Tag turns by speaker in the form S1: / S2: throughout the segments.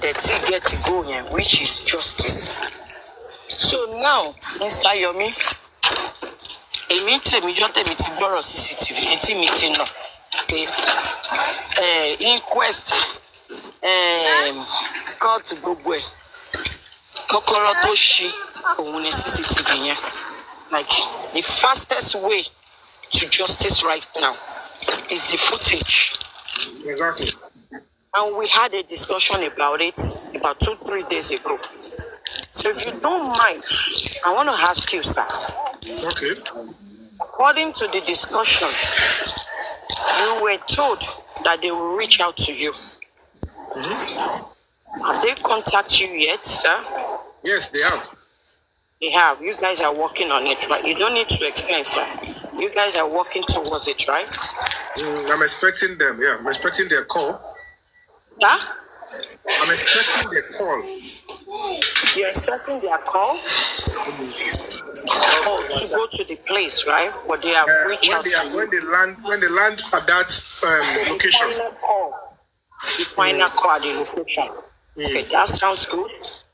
S1: the thing get to go here, which is justice. So now, Mr. Yomi, CCTV, meeting no. Inquest, call to Bugwe, Kokorotoshi, CCTV. Like the fastest way to justice right now is the footage.
S2: Exactly.
S1: And we had a discussion about it about 2-3 days ago. So if you don't mind, I want to ask you, sir.
S2: Okay.
S1: According to the discussion, you were told that they will reach out to you. Have they contacted you yet, sir?
S2: Yes, they have.
S1: They have. You guys are working on it, right? You don't need to explain, sir. You guys are working towards it, right?
S2: I'm expecting them, yeah. I'm expecting their call.
S1: Sir?
S2: I'm expecting their call.
S1: You're expecting their call? Oh, to go to the place, right? Where they have reached out to you.
S2: When they land at that location.
S1: The final call at the location. Okay, that sounds good.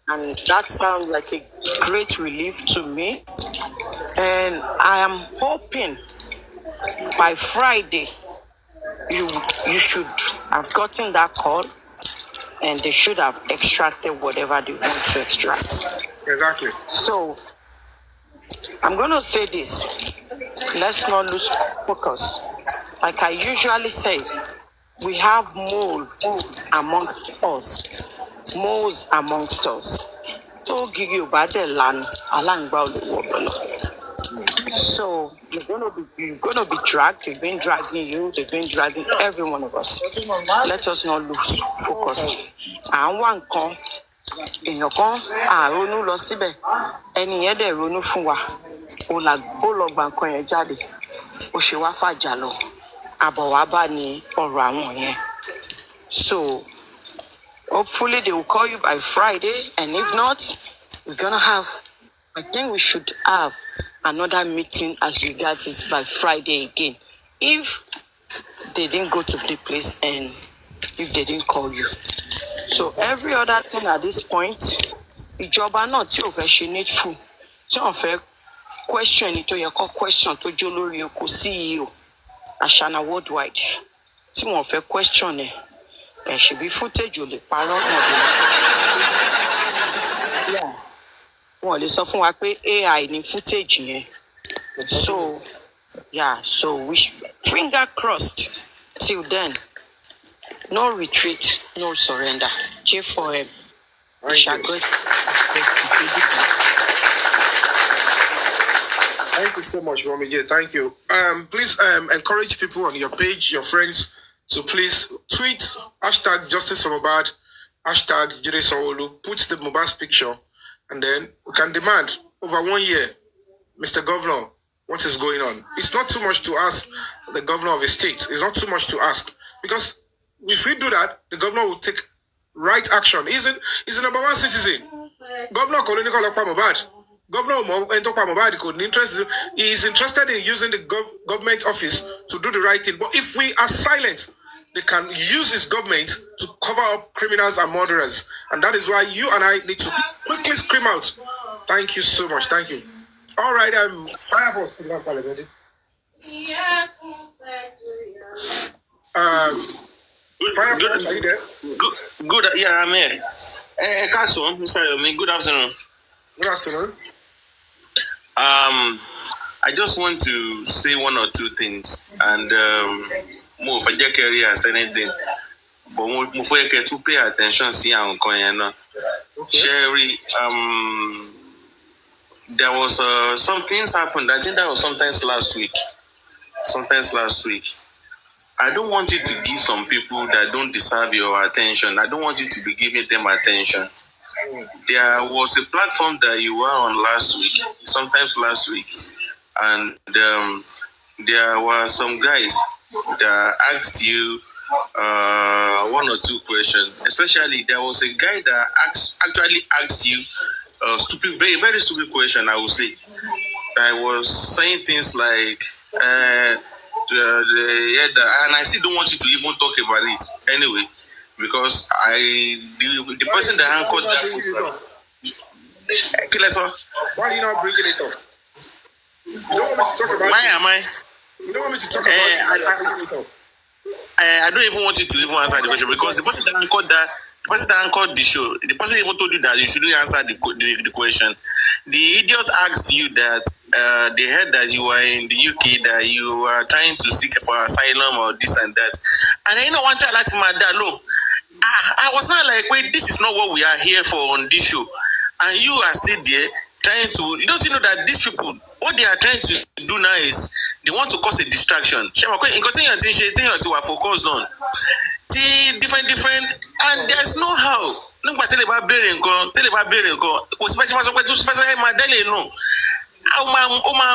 S1: And that sounds like a great relief to me. And I am hoping by Friday you should have gotten that call and they should have extracted whatever they want to extract.
S2: Exactly.
S1: So I'm going to say this. Let's not lose focus. Like I usually say, we have moles amongst us. Moles amongst us. So you're gonna be dragged. They've been dragging you. They've been dragging every one of us. Let us not lose focus. And one con in your con, ronu lo sibe. Any yede ronu fun wa. O log banko yen jade. O se wa faja lo. Abo wa ba ni oro awon yen. So hopefully they will call you by Friday, and if not, I think we should have another meeting as regards this by Friday again. If they didn't go to the place and if they didn't call you. So every other thing at this point, ìjọba náà tí ò fẹ́ ṣe needful, tí wọ́n fẹ́ question tó yẹ kó question tó jó lórí oko CEO, Ashana worldwide, tí wọ́n fẹ́ question ẹ̀. Should be footage or the parent. Yeah. Well, it's often like AI in footage. So, yeah, so we finger crossed. Till then, no retreat, no surrender. J4M. We shall go.
S2: Thank you so much, Wunmi. Thank you. Please encourage people on your page, your friends, to please tweet #Justice for Mohbad, #JideSanwo-Olu, put the Mohbad's picture, and then we can demand over 1 year, Mr. Governor, what is going on? It's not too much to ask the governor of a state. It's not too much to ask. Because if we do that, the governor will take right action. He's the number one citizen. Governor Mohbad. Governor he is interested in using the government office to do the right thing. But if we are silent, they can use his government to cover up criminals and murderers. And that is why you and I need to quickly scream out. Thank you so much. Thank you. All right, Firehouse.
S3: Good.
S2: Firehouse, are you there?
S3: Good. Yeah, I'm here. Kason, Mr. Yomi, good afternoon.
S2: Good afternoon.
S3: I just want to say one or two things, and more for your career as anything, but more for you to pay attention. See how Sherry, there was some things happened. I think that was sometimes last week. I don't want you to give some people that don't deserve your attention. I don't want you to be giving them attention. There was a platform that you were on last week, and there were some guys that asked you 1 or 2 questions. Especially, there was a guy that actually asked you a stupid, very, very stupid question, I would say. I was saying things like, and I still don't want you to even talk about it. Anyway, because the person that anchored that program.
S2: Why are you not bringing it up? You don't want me to talk about
S3: Why
S2: it.
S3: am I?
S2: You don't want me to talk about it.
S3: I don't even want you to even answer the question because the person that anchored the show, the person even told you that you shouldn't answer the question. The idiot asked you that they heard that you were in the UK, that you were trying to seek for asylum or this and that. And I know one time like my dad, look, I was not like, wait, this is not what we are here for on this show. And you are still there trying to, don't you know that these people, what they are trying to do now is they want to cause a distraction. You are focused on. See, different, and there's no how. Nígbà tẹ́lẹ̀ bá béèrè nǹkan, kò sí bá ṣe máa sọ pé tó fẹ́ sáré máa dẹ́lẹ̀ nù. Ó máa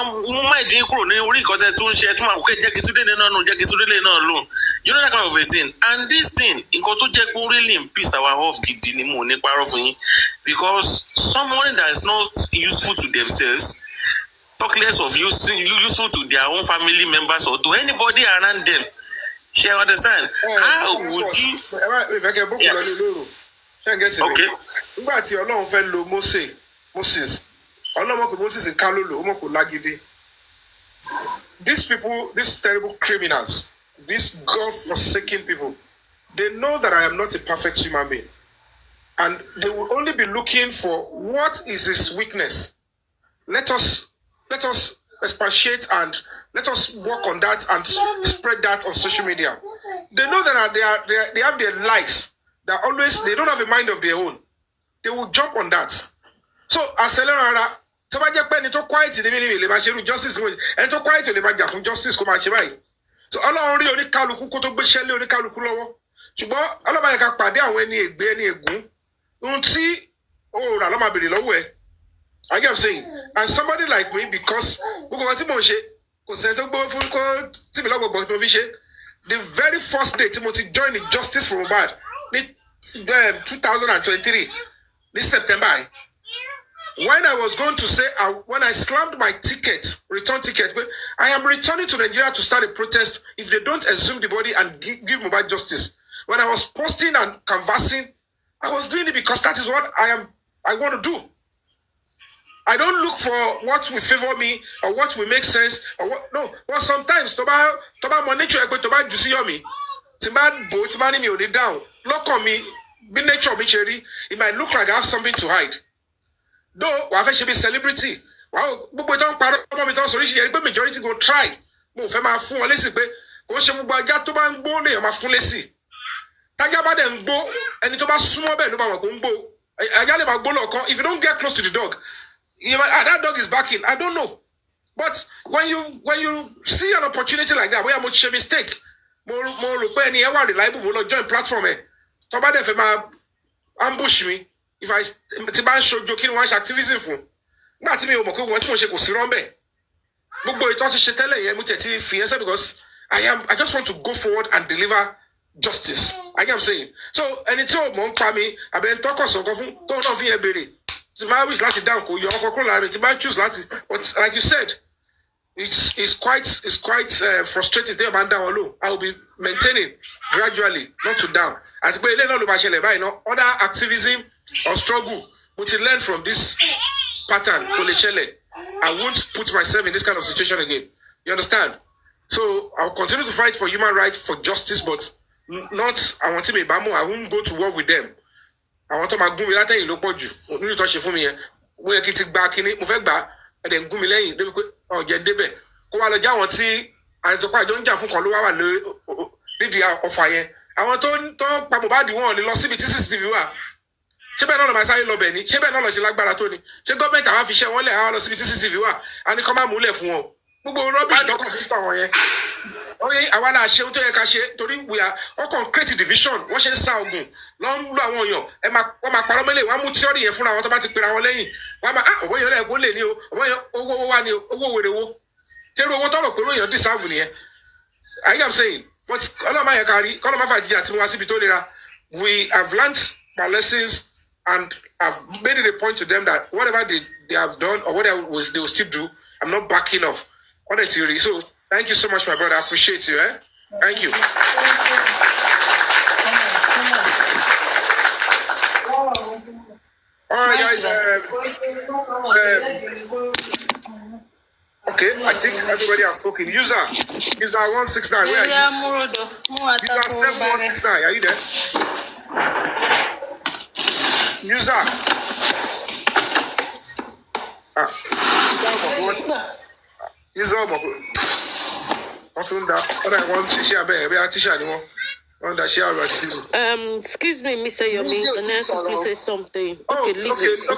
S3: mú máa dín kúrò ní orí ìkọ́tẹ́ tó ń ṣe tó máa kó jẹ́ kí Túndé náà nù, jẹ́ kí Túndé náà lò. You know that kind of a thing. And this thing, nǹkan tó jẹ́ kó really piss our off gidi ni mo ní parọ́ fún yín. Because someone that is not useful to themselves, talk less of useful to their own family members or to anybody around them. Share understand? How would you? Okay.
S2: Nígbà tí Ọlọ́run fẹ́ lo Moses, Ọlọ́run pé Moses ń ká lólo, ó mọ̀ kó lágídí. These people, these terrible criminals, these God-forsaken people, they know that I am not a perfect human being. And they will only be looking for what is his weakness. Let us expatiate and let us work on that and spread that on social media. They know that they have their likes. They don't have a mind of their own. They will jump on that. So accelerate. So bá jẹ́ pé ẹni tó quiet ní mi lè máa ṣe irú justice ẹni tó quiet lè máa jà fún justice kó máa ṣe báyìí. So Ọlọ́run rí oníkálukú kó tó gbéṣẹ́ lé oníkálukú lọ́wọ́. Ṣùgbọ́n Ọlọ́run yẹ ká pàdé àwọn ẹni ègbé ẹni ègún. Ohun tí ó rà ló máa bèrè lọ́wọ́ ẹ̀. I get what I'm saying. And somebody like me, because the very first day Timothy joined the Justice for Mohbad in 2023, this September, when I was going to say, when I slammed my return ticket, I am returning to Nigeria to start a protest if they don't exhume the body and give Mohbad justice. When I was posting and canvassing, I was doing it because that is what I want to do. I don't look for what will favor me or what will make sense or what. No, but sometimes toba nature toba juicy yomi. Timba bo timba ni mi only down. Look on me, be nature me cherry. It might look like I have something to hide. Though I should be celebrity. Wow, but don't paro me don't sorry. But majority go try. Mo fe ma fun lesi pe. Ko se mo gba to ba ngbo le ma fun lesi. Taja ba dem ngbo eni to ba sumo be lo ba mo ko ngbo. Aja le ma gbo lo kan if you don't get close to the dog. That dog is barking. I don't know. But when you see an opportunity like that, where I'm a mistake, more reliable, join platform. Somebody if ambush me, if I show joking one activism for, not me what because I just want to go forward and deliver justice. I am saying. So and it's all me. I've been talking so don't know if my wish láti down ko your kokoro la me ti ba choose láti, but like you said, it's quite frustrating there man down low. I will be maintaining gradually, not to down. As pe ile na lo ba ṣẹlẹ̀ báyìí no other activism or struggle we will learn from this pattern kò lè ṣẹlẹ̀. I won't put myself in this kind of situation again. You understand? So I'll continue to fight for human rights, for justice, but not I want to be bamo. I won't go to war with them. I want to máa gún mi látẹ̀yìn ló pọ̀ jù nínú tó ṣe fún mi yẹn mo yẹ kí n ti gba kíní mo fẹ́ gbà ẹ̀dẹ̀ ń gún mi lẹ́yìn débi pé ọ̀jẹ̀ débẹ̀ kó wá lọ jẹ́ àwọn tí àìsọpá àjọ ń jà fún kan ló wá wà nídìí ọ̀fà yẹn àwọn tó ń pa Mohbad wọn lè lọ síbi tí CCTV wà ṣé bẹ́ẹ̀ náà lọ máa sáré lọ bẹ̀ ni ṣé bẹ́ẹ̀ náà lọ ṣe lágbára tó ni ṣé gọ́ọ̀mẹ̀ntì àwọn fi ṣẹ́ wọn lẹ̀ àwọn lọ síbi tí CCTV wà á ní kọ́ máa múlẹ̀ fún wọn gbogbo rọ́bìṣì tó kàn fi tọ̀ wọn yẹn oye àwa náà ṣe ohun tó yẹ ká ṣe torí wọ́n kàn create division wọ́n ṣe ń sa ogun lọ́n ń lo àwọn èèyàn wọ́n máa parọ́ mẹ́lẹ̀ wọ́n á mú tíọ́rì yẹn fúnra wọn tó bá ti pera wọn lẹ́yìn wọ́n á máa òwò yẹn lẹ́ẹ̀kọ́ lè ní o òwò yẹn owó wá ní o owó wèrè wo tẹ́rù owó tọ́rọ̀ pé lóyìn deserve nìyẹn. I am saying but ọlọ́mọ yẹn kárí kọ́lọ́mọ fàjíjà tí mo wá síbi tó nira we have learnt our lessons and have made it a point to them that whatever they have done or whatever they will still do, I'm not backing off. Honestly, so thank you so much, my brother. I appreciate you. Thank you. All right, guys. Okay, I think everybody has spoken. User 169. Where are you? User 7169. Are you there? User. User.
S4: Excuse me, Mr. Yomi, can I quickly say something? Okay, Lizzie.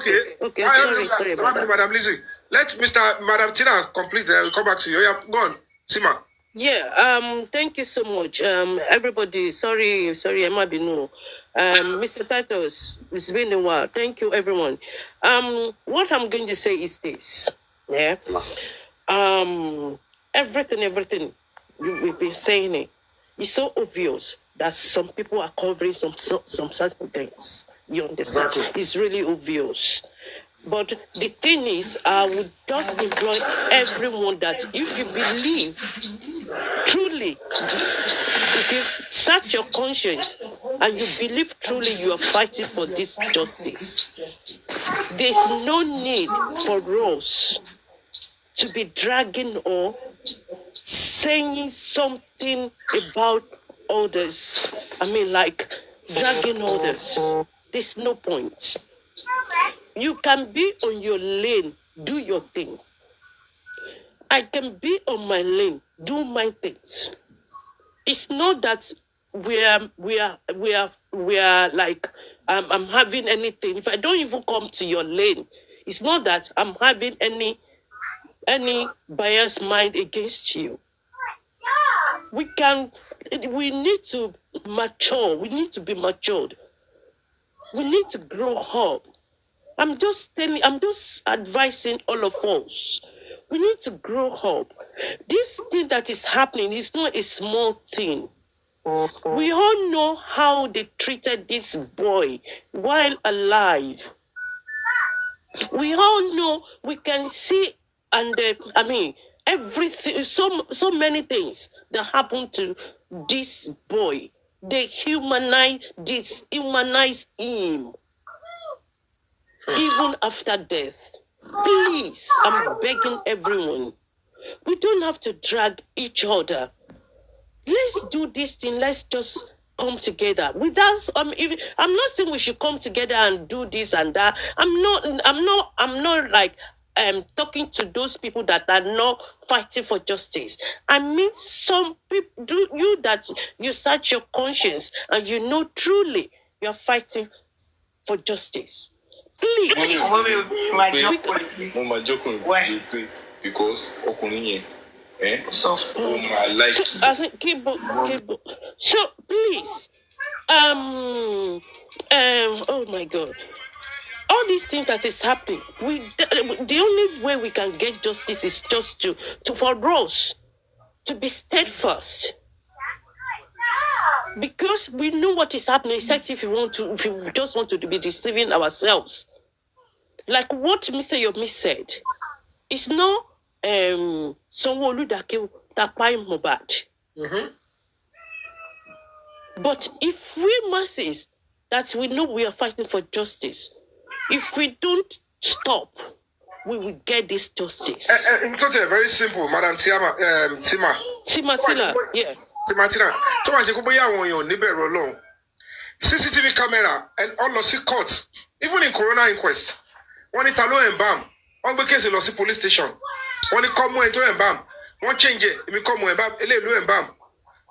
S4: Okay, sorry about that.
S2: Madam Lizzie. Let Madam Tina complete. We'll come back to you. Yeah, go on, Sima.
S4: Yeah. Thank you so much. Everybody. Sorry. I might be new. Mr. Titus, it's been a while. Thank you, everyone. What I'm going to say is this. Yeah. Everything we've been saying it. It's so obvious that some people are covering some certain things. You understand?
S2: Exactly.
S4: It's really obvious. But the thing is, I would just employ everyone that if you believe truly, if you search your conscience and you believe truly you are fighting for this justice, there's no need for us to be dragging or saying something about others. I mean, like dragging others. There's no point. You can be on your lane, do your thing. I can be on my lane, do my things. It's not that we are like I'm having anything. If I don't even come to your lane, it's not that I'm having any biased mind against you. We need to mature. We need to be matured. We need to grow up. I'm just advising all of us. We need to grow up. This thing that is happening is not a small thing. We all know how they treated this boy while alive. We all know, we can see, and everything, so many things that happened to this boy. They dehumanize him. Even after death. Please, I'm begging everyone. We don't have to drag each other. Let's do this thing. Let's just come together. Without I'm not saying we should come together and do this and that. I'm not like talking to those people that are not fighting for justice. I mean, some people you search your conscience and you know truly you're fighting for justice. Please.
S3: Because
S4: so please, oh my God, all these things that is happening, the only way we can get justice is just to for us to be steadfast. Because we know what is happening, except if we just want to be deceiving ourselves. Like what Mr. Yomi said, it's not someone that killed Mohbad. But if we masses that we know we are fighting for justice, if we don't stop, we will get this justice.
S2: Very simple, Madam Tima.
S4: Yeah.
S2: Timatina, to my Nibe CCTV camera and all lossy courts, even in Corona inquest. One it alone and bam, one case in lossy police station. One it come and bam, one change it, if you come and bam, and bam.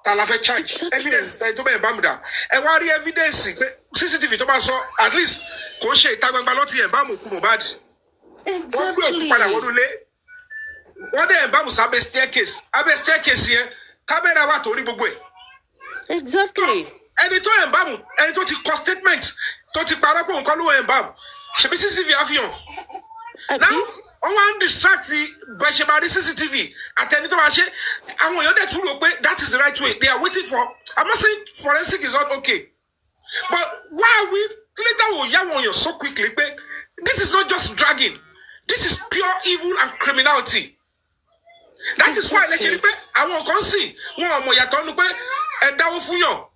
S2: Talafe charge. Evidence that to be bam da. And what the evidence CCTV to so at least Koshe Tagban Baloti and Bamu Mohbad.
S4: Exactly.
S2: What the bam sabe staircase here. Camera wa tori gbogbo e.
S4: Exactly.
S2: Ẹni tó embamu, ẹni tó ti kọ statement, tó ti parọ́ pé nǹkan ló embamu. Ṣebí CCTV àfihàn. Now, on one distract the CCTV. Àtẹni tó máa ṣe, àwọn èèyàn dẹ̀ tún rò pé that is the right way. They are waiting for. I'm not saying forensic is not okay. But why are we later will yà wọ́n yàn so quickly pé this is not just dragging. This is pure evil and criminality. That is why let's say I won't concede. One more yaton pe and that will fuyo.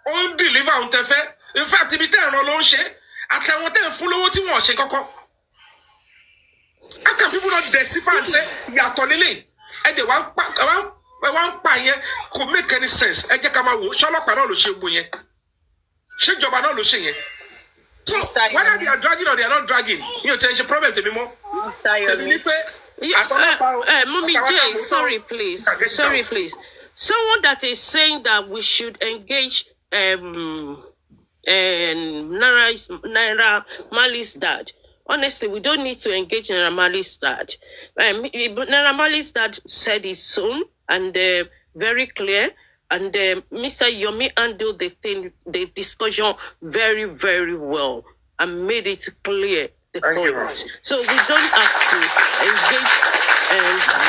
S2: On deliver on tefe. In fact, if it on launch, àtàwọn tẹ́ ń fún lówó tí wọ́n ṣe kọ́kọ́. How can people not decipher and say yàtọ̀ lélẹ̀ ẹ dẹ̀ wá ń pa yẹn kò make any sense ẹ jẹ́ ká máa wò ó ṣọlọ́pàá náà ló ṣe gbò yẹn ṣé ìjọba náà ló ṣe yẹn. So whether they are dragging or they are not dragging mi ò tẹ́ ṣe problem tèmi mọ́. tèmi ní pé
S4: Mommy J, sorry please. Someone that is saying that we should engage Naira Marley's dad. Honestly, we don't need to engage Naira Marley's dad. Naira Marley's dad said his son, and very clear. And Mr. Yomi handled the discussion very, very well and made it clear the point. So we don't have to engage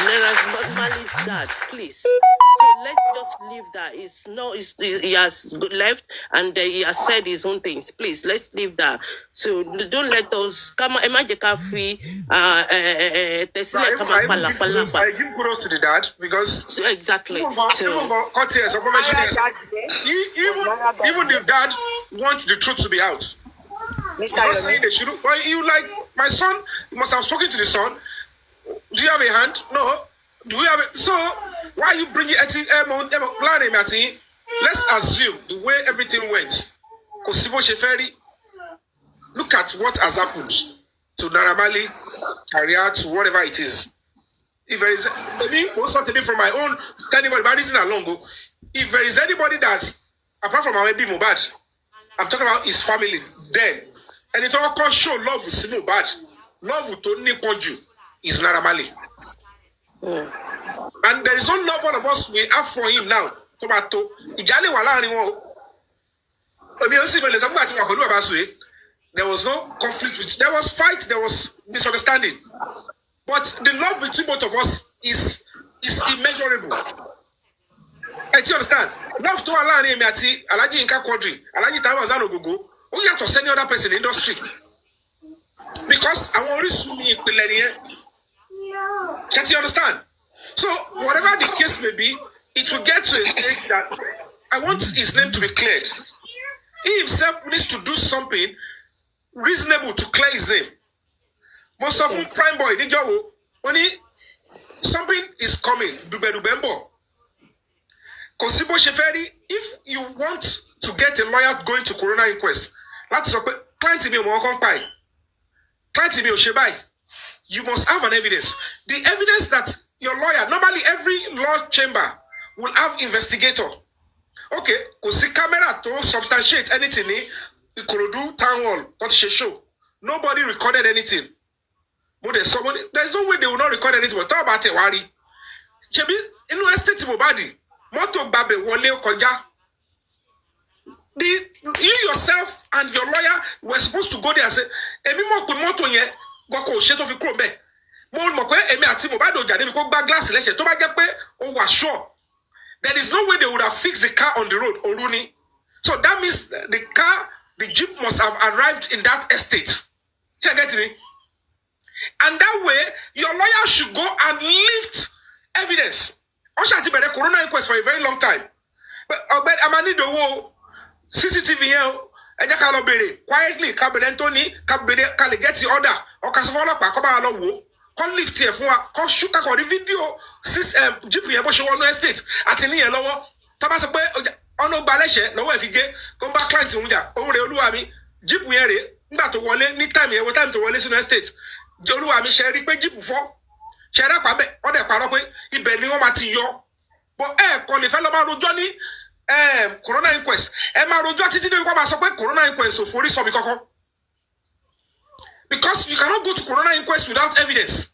S4: Naira Marley's dad, please. So let's just leave that. He has left and he has said his own things. Please, let's leave that. So don't let us come.
S2: I give kudos to the dad because
S4: exactly.
S2: Even the dad wants the truth to be out. Well, you like my son, you must have spoken to the son. Do you have a hand? No. Do we have it? So why are you bringing let's assume the way everything went. Look at what has happened to Naira Marley, career, to whatever it is. If there is from my own anybody, but reason along, if there is anybody that apart from maybe Mohbad, I'm talking about his family, then and it all can show love with Mohbad, love with Tony Ponju is Naira Marley. And there is no love all of us we have for him now. Tomato. There was no conflict. There was fight. There was misunderstanding. But the love between both of us is immeasurable. Do you understand? Love to Allah and Emiati, Alaji Inka Quadri, Alaji Tawazano Gogo, who you have to send any other person in the industry. Because I want to sue me in Can't you understand? So, whatever the case may be, it will get to a stage that I want his name to be cleared. He himself needs to do something reasonable to clear his name. Most often, prime boy, when something is coming, Kosibo Sheferi, if you want to get a lawyer going to coroner inquest, that's client me you must have an evidence. The evidence that your lawyer, normally every law chamber will have investigator. Okay, because the camera to substantiate anything, it could do town hall, not show. Nobody recorded anything. But there's no way they will not record anything. But talk about it, worry. Chebi, inu estate Mohbad, moto babe wole okonja. You yourself and your lawyer were supposed to go there and say, "Emi mo pe moto yen goko se to fi kuro be." Mo mo pe emi ati Mohbad o jade bi ko gba glass lese to ba je pe o wa sure. There is no way they would have fixed the car on the road, Oruni. So that means the jeep must have arrived in that estate. Check it me. And that way, your lawyer should go and lift evidence. Osha ti bere corona inquest for a very long time. But amani do wo CCTV here. Eja ka lo bere quietly ka bere Anthony ka bere ka le get the order o ka so ọlọ́pàá ko ba lo wo kon lift here fún wa kon shoot ka ko the video jeep yẹn bó ṣe wọnú estate àti ní yẹn lọ́wọ́ tó bá sọ pé ọ̀nà gba lẹ́sẹ̀ lọ́wọ́ ẹ̀ fi gé kó bá client òun jà òun rè olúwa mi jeep yẹn rè nígbà tó wọlé ní time yẹn wo time tó wọlé sínú estate olúwa mi ṣe rí pé jeep fọ́ ṣe rà pa bẹ́ẹ̀ ọ̀dẹ̀ parọ́ pé ibẹ̀ ni wọ́n máa ti yọ bọ́ kò lè fẹ́ lọ́ máa rojọ́ ní corona inquest máa rojọ́ títí dé wọ́n máa sọ pé corona inquest ò forí sọ mi kọ́kọ́ because you cannot go to corona inquest without evidence.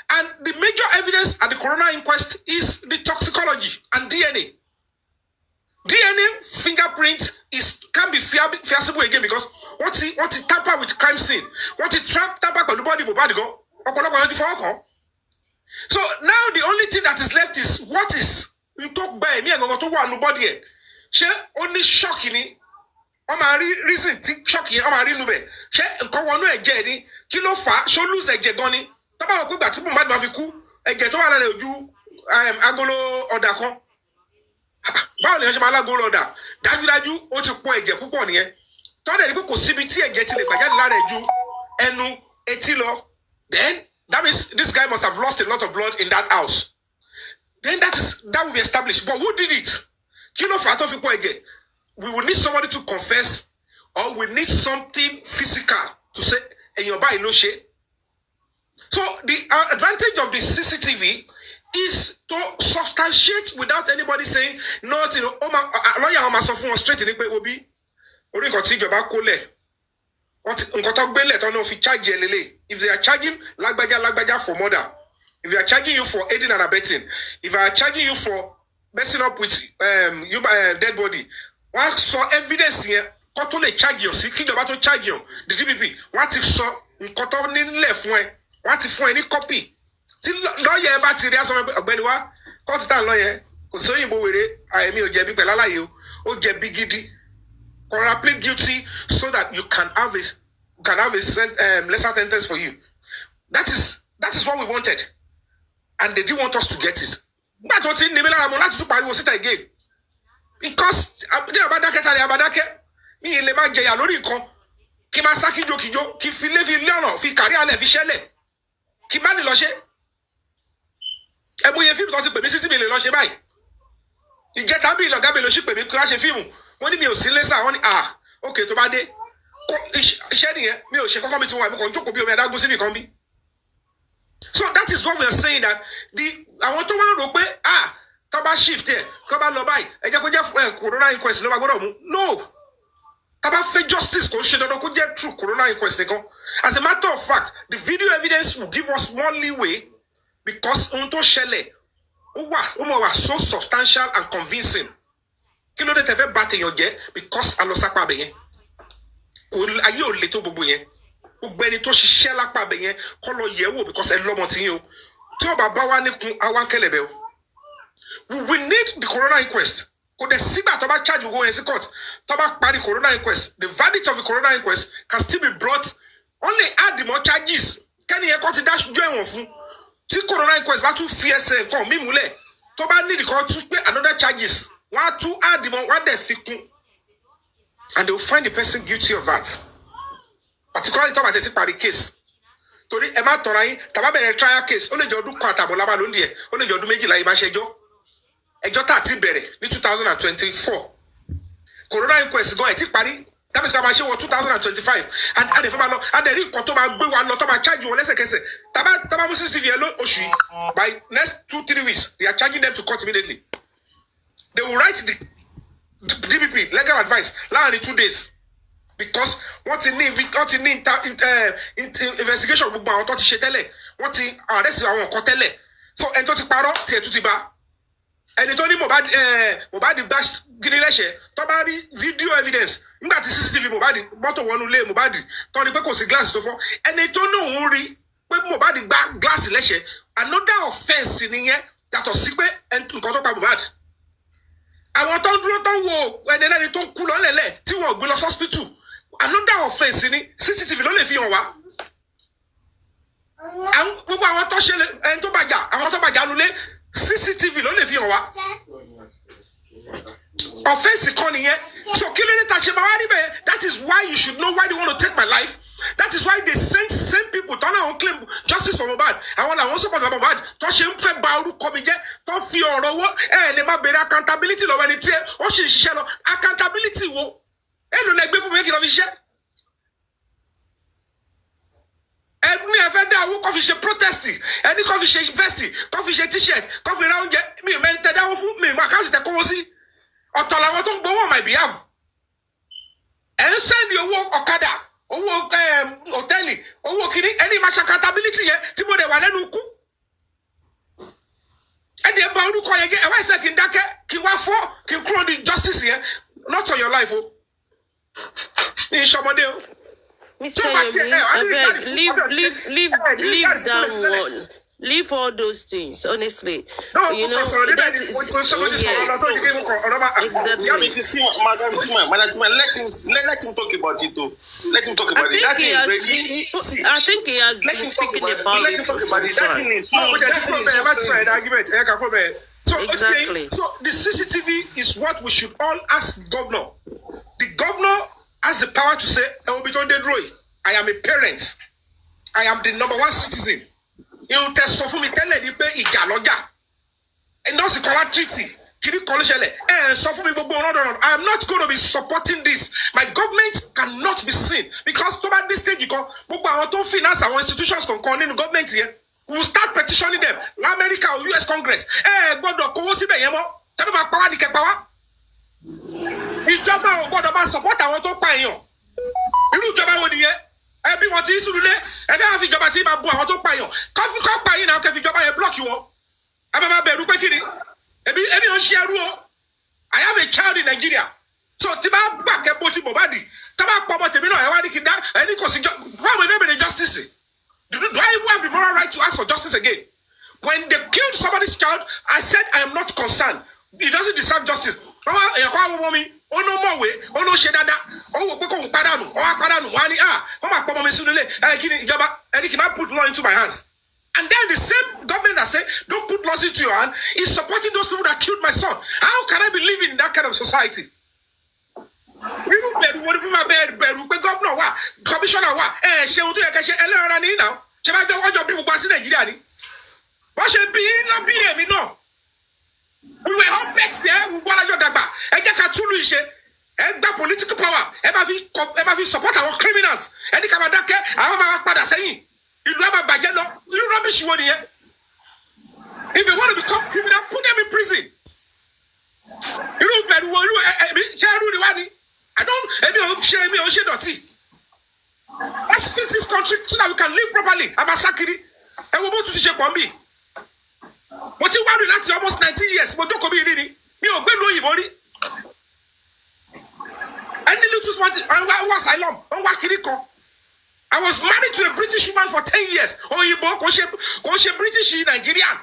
S2: And the major evidence at the coroner inquest is the toxicology and DNA. DNA fingerprint can't be feasible again because what he tamper with crime scene, what he tamper with the body go. So now the only thing that is left is what is talk by me and go to one nobody. She only shocking. Reason shocking. She go one no eje kilo fa so lose eje goni. Taba ko gba ti Mohbad ma fi ku eje to wa lare ojú agolo oda kan báwo ni wọ́n ṣe máa lágolo oda dájúdájú ó ti pọ̀ ẹ̀jẹ̀ púpọ̀ nìyẹn tọ́lẹ̀ ní pé kò síbi tí ẹ̀jẹ̀ ti lè gbàjáde lára ẹ̀ ju ẹnu etí lọ. Then that means this guy must have lost a lot of blood in that house. Then that will be established. But who did it? Kilo for fi po ẹ̀jẹ̀. We will need somebody to confess, or we need something physical to say ẹ̀yàn báyìí ló ṣe. So the advantage of the CCTV is to substantiate without anybody saying nothing. Lawyer ọmọ sọ fún wọn straight ní pé obi orí nǹkan tí ìjọba kó lẹ̀. Nǹkan tó gbé lẹ̀ tó náà fi charge ẹ̀ lélẹ̀. If they are charging lágbájá for murder, if they are charging you for aiding and abetting, if they are charging you for messing up with dead body, wọ́n sọ evidence yẹn kó tó lè charge yàn sí kíjọba tó charge yàn the DPP wọ́n ti sọ nǹkan tó nílẹ̀ fún ẹ wọ́n ti fún ẹ ní copy tí lọ́ọ̀yà ẹ bá ti rí aṣọ ọ̀gbẹ́ni wa kóòtù tá à ń lọ yẹn kò sí òyìnbó wèrè àyẹ̀mí ò jẹ̀bi pẹ̀lú aláyè o ó jẹ̀bi gidi kọ́ra plead guilty so that you can have a lesser sentence for you. That is what we wanted, and they didn't want us to get it. But what in the middle of the to pariwo síta again, because ní abadake tari abadake mi ilé máa jẹyà lórí nǹkan kí máa sá kíjokíjo kí fi ọ̀nà fi kárí alẹ́ fi ṣẹlẹ̀ kí má ní lọ ṣe. Ẹ̀bùn yẹn fíìmù tó ti pè mí sí tí mi lè lọ ṣe báyìí. Ìjẹta bí ìlọ̀gá mi ló ṣì pè mí kí wá ṣe fíìmù. Wọ́n ní mi ò sí lẹ́sà wọ́n ní okay tó bá dé. Iṣẹ́ nìyẹn mi ò ṣe kọ́kọ́ mi tí mo wà mí kàn jókòó bí omi adágún síbi kan bí. So that is what we are saying, that àwọn tó wá rò pé tó bá shift ẹ̀ tó bá lọ báyìí ẹ jẹ́ kó jẹ́ corona inquest ló bá gbọ́dọ̀ mú. No, tá bá fẹ́ justice kò ṣe dandan kó jẹ́ true corona inquest nìkan. As a matter of fact, the video evidence will give us more leeway because ohun tó ṣẹlẹ̀ ó mọ̀ wá so substantial and convincing. Kí ló dé tẹ́ fẹ́ bà tèèyàn jẹ́ because a lọ sápá abẹ yẹn. Ayé ò le tó gbogbo yẹn. Gbogbo ẹni tó ṣiṣẹ́ lápá abẹ yẹn kọ́ lọ yẹ̀ wò because ẹ lọ́mọ tí yín o. Tí ó bá bá wá níkun àwa kẹlẹ̀bẹ̀ o. We need the corona inquest. Kò dẹ̀ sígbà tó bá charge gbogbo yẹn sí court. Tó bá parí corona inquest, the verdict of the corona inquest can still be brought. Only add the more charges. Kẹ́ni yẹn kọ́ ti dájú ẹ̀wọ̀n fún. Tí corona inquest bá tún fi ẹsẹ̀ nǹkan mí múlẹ̀. Tó bá need kọ́ tún pé another charges. Wọ́n á tún add the more wọ́n á dẹ̀ fi kún. And they will find the person guilty of that. Particularly tó bá tẹ̀sí parí case. Torí ẹ má tọ̀ra yín, tàbá bẹ̀rẹ̀ trial case, ó lè jẹ́ ọdún kan àtàbọ̀ lábá lóńdì ẹ̀, ó lè jẹ́ ọdún méjìlá yìí bá ṣẹjọ́. Ẹjọ́ tá àti bẹ̀rẹ̀ ní 2024. Corona inquest gan ẹ̀ ti parí. That means ká máa ṣe wọ 2025. And adẹ̀ fẹ́ máa lọ, adẹ̀ rí nǹkan tó máa gbé wa lọ, tó máa charge wọn lẹ́sẹ̀kẹsẹ̀. Tàbá mú CCTV ẹ̀ oṣù yìí, by next 2-3 weeks, they are charging them to court immediately. They will write the DPP legal advice láàrin 2 days. Because wọ́n ti ní investigation gbogbo àwọn tó ti ṣe tẹ́lẹ̀ wọ́n ti arrest àwọn nǹkan tẹ́lẹ̀ so ẹni tó ti parọ́ tiẹ̀ tún ti bá ẹni tó ní Mohbad gbá gidi lẹ́sẹ̀ tó bá rí video evidence nígbà tí CCTV Mohbad mọ́tò wọnú ilé Mohbad tó ní pé kò sí glass tó fọ́ ẹni tó ní òun rí pé Mohbad gbá glass lẹ́sẹ̀ another offence nìyẹn yàtọ̀ sí pé nǹkan tó pa Mohbad àwọn tó ń dúró tó ń wo ẹni lẹ́ni tó ń kú lọ́lẹ̀lẹ̀ tí wọ́n gbé lọ hospital another offence ni CCTV ló lè fi hàn wá. Gbogbo àwọn tó ṣe ẹni tó bàjá àwọn tó bàjá nulẹ̀ CCTV ló lè fi hàn wá. Offence kan nìyẹn. So kí ló dé ta ṣe máa wá níbẹ̀? That is why you should know why they want to take my life. That is why they same people tó náà ń claim justice for Mohbad. Àwọn làwọn support for Mohbad tó ṣe ń fẹ́ ba orúkọ mi jẹ́ tó fi ọ̀rọ̀ owó lè má bèrè accountability lọ́wọ́ ẹni tí ó sì ń ṣiṣẹ́ lọ. Accountability wo? Èlò lẹ gbé fún mi kí lọ fi ṣe. Ẹni ẹ fẹ́ dá owó kó fi ṣe protest, ẹni kó fi ṣe vest, kó fi ṣe t-shirt, kó fi ra oúnjẹ, mi ò mẹ́ni tẹ dáwó fún mi, àkáǹtì tẹ kówó sí. Ọ̀tọ̀ làwọn tó ń gbowó on my behalf. Ẹ ń sẹ́ndì owó ọ̀kadà, owó hòtẹ́ẹ̀lì, owó kìíní, ẹni máa ṣe accountability yẹn tí mo dẹ̀ wà lẹ́nu ikú. Ẹni ẹ bá orúkọ yẹn gé, ẹ wá ìsìlẹ̀ kí n dákẹ́, kí n wá fọ́, kí n kúrò ní justice yẹn, not on your life o. Ní ìṣọmọdé o.
S4: Mr. Yomi, leave that one. Leave all those things, honestly.
S2: No,
S4: you know,
S2: exactly.
S3: Madam Tima, let him talk about it too. Let him talk about it. That is very easy.
S4: I think he has been speaking about it for some time.
S3: That thing is
S2: so
S4: exactly.
S2: Okay, so the CCTV is what we should all ask the governor. The governor has the power to say, I am a parent. I am the number one citizen. You test so for me tell you pay ijaloja. And that's the color treaty. I am not going to be supporting this. My government cannot be seen because to this stage you go, finance our institutions can call in the government here. We will start petitioning them. America or US Congress. Ìjọba ò gbọ́dọ̀ máa support àwọn tó pa èèyàn. Irú ìjọba wo nìyẹn? Ẹbí wọn ti ń sùn lé. Ẹbí wọn fi ìjọba tí máa bu àwọn tó pa èèyàn. Kọ́ pa yín náà kẹ́ fi ìjọba yẹn block wọn. Ẹ máa bẹ̀rù pé kí ni? Ebi ò ń ṣe ẹrú o. I have a child in Nigeria. So tí bá gbà kẹ́ bó ti Mohbad. Tí bá pọ̀ ọmọ tèmi náà ẹ wá ní kí n dá ẹni kò sí báwo ni bẹ́ẹ̀ justice? Do I even have the moral right to ask for justice again? When they killed somebody's child, I said I am not concerned. He doesn't deserve justice. Oh no more way, oh no shedada, oh we padanu, oh padanu, oh my papa mesunele, and he cannot put law into my hands. And then the same government that said, don't put laws into your hand, is supporting those people that killed my son. How can I be living in that kind of society? Governor wa, commissioner wa, now. What should be no? We were all vexed there. We want to dagba. And get Katulu ishe. And that political power. Ever support our criminals. And the Kamadake. I have a father saying, you have a bagelo. You rubbish one here. If you want to become criminal, put them in prison. You know, but I don't share me on Shedoti. Let's fix this country so that we can live properly. I'm a sakiri. And we'll go to the Shebombi. But you want to relax almost 19 years, but don't come here, really. You know, you body. And the little spot, I was married to a British woman for 10 years. Oh, you both go British in Nigerian.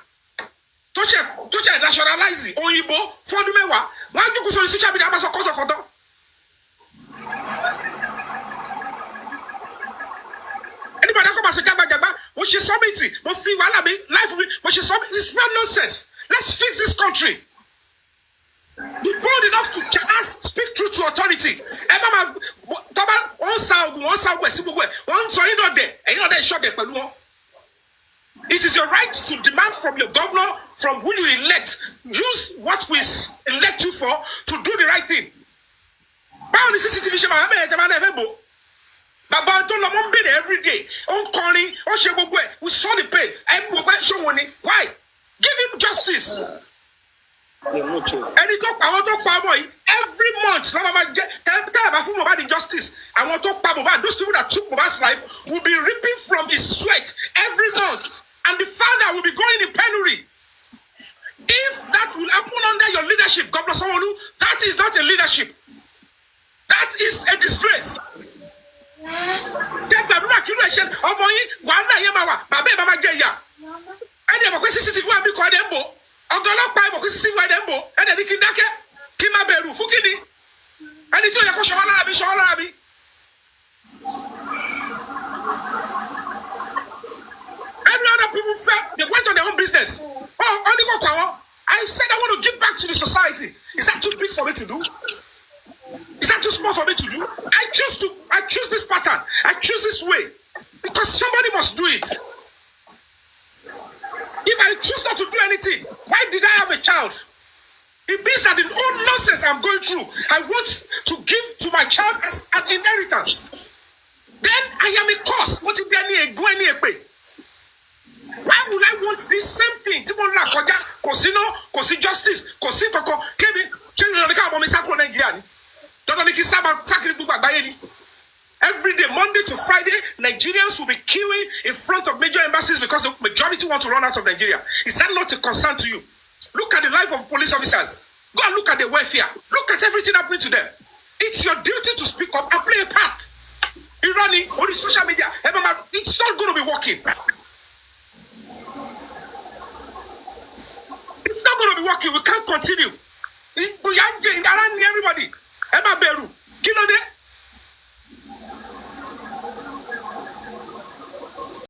S2: Tosha nationalize. Oh, you both for the mewa. Why do you go so switch up in Amazon? Anybody come and say, what she submitted, what feel life of me, what she submitted, it's not nonsense. Let's fix this country. Be bold enough to ask, speak truth to authority. One side west, one side not there, and you're not there, shot there. It is your right to demand from your governor, from who you elect. Use what we elect you for to do the right thing. Every day, on calling, we saw the pain. Why? Give him justice. And he talk, I want to talk every month. About justice. I want to talk about those people that took Mohbad's life will be reaping from his sweat every month, and the father will be going in penury. If that will happen under your leadership, Governor Sanwo-Olu, that is not a leadership. That is a disgrace. Take the accusation of and they CCTV will be called Embo. Ogolopa CCTV Embo. And then Kindake, Kimaberu, Fukini. And it's a Shawarabi. Every other people felt they went on their own business. Oh, only go. I said I want to give back to the society. Is that too big for me to do? Is that too small for me to do? I choose this pattern. I choose this way. Because somebody must do it. If I choose not to do anything, why did I have a child? It means that the old nonsense I'm going through, I want to give to my child as an inheritance. Then I am a cause. What if they go any? Why would I want this same thing? Kosi justice, kosi koko, kebi, every day, Monday to Friday, Nigerians will be queuing in front of major embassies because the majority want to run out of Nigeria. Is that not a concern to you? Look at the life of police officers. Go and look at the welfare. Look at everything happening to them. It's your duty to speak up and play a part. Irani, on the social media, it's not going to be working. It's not going to be working. We can't continue. Everybody. Emma Beru. Kilo de.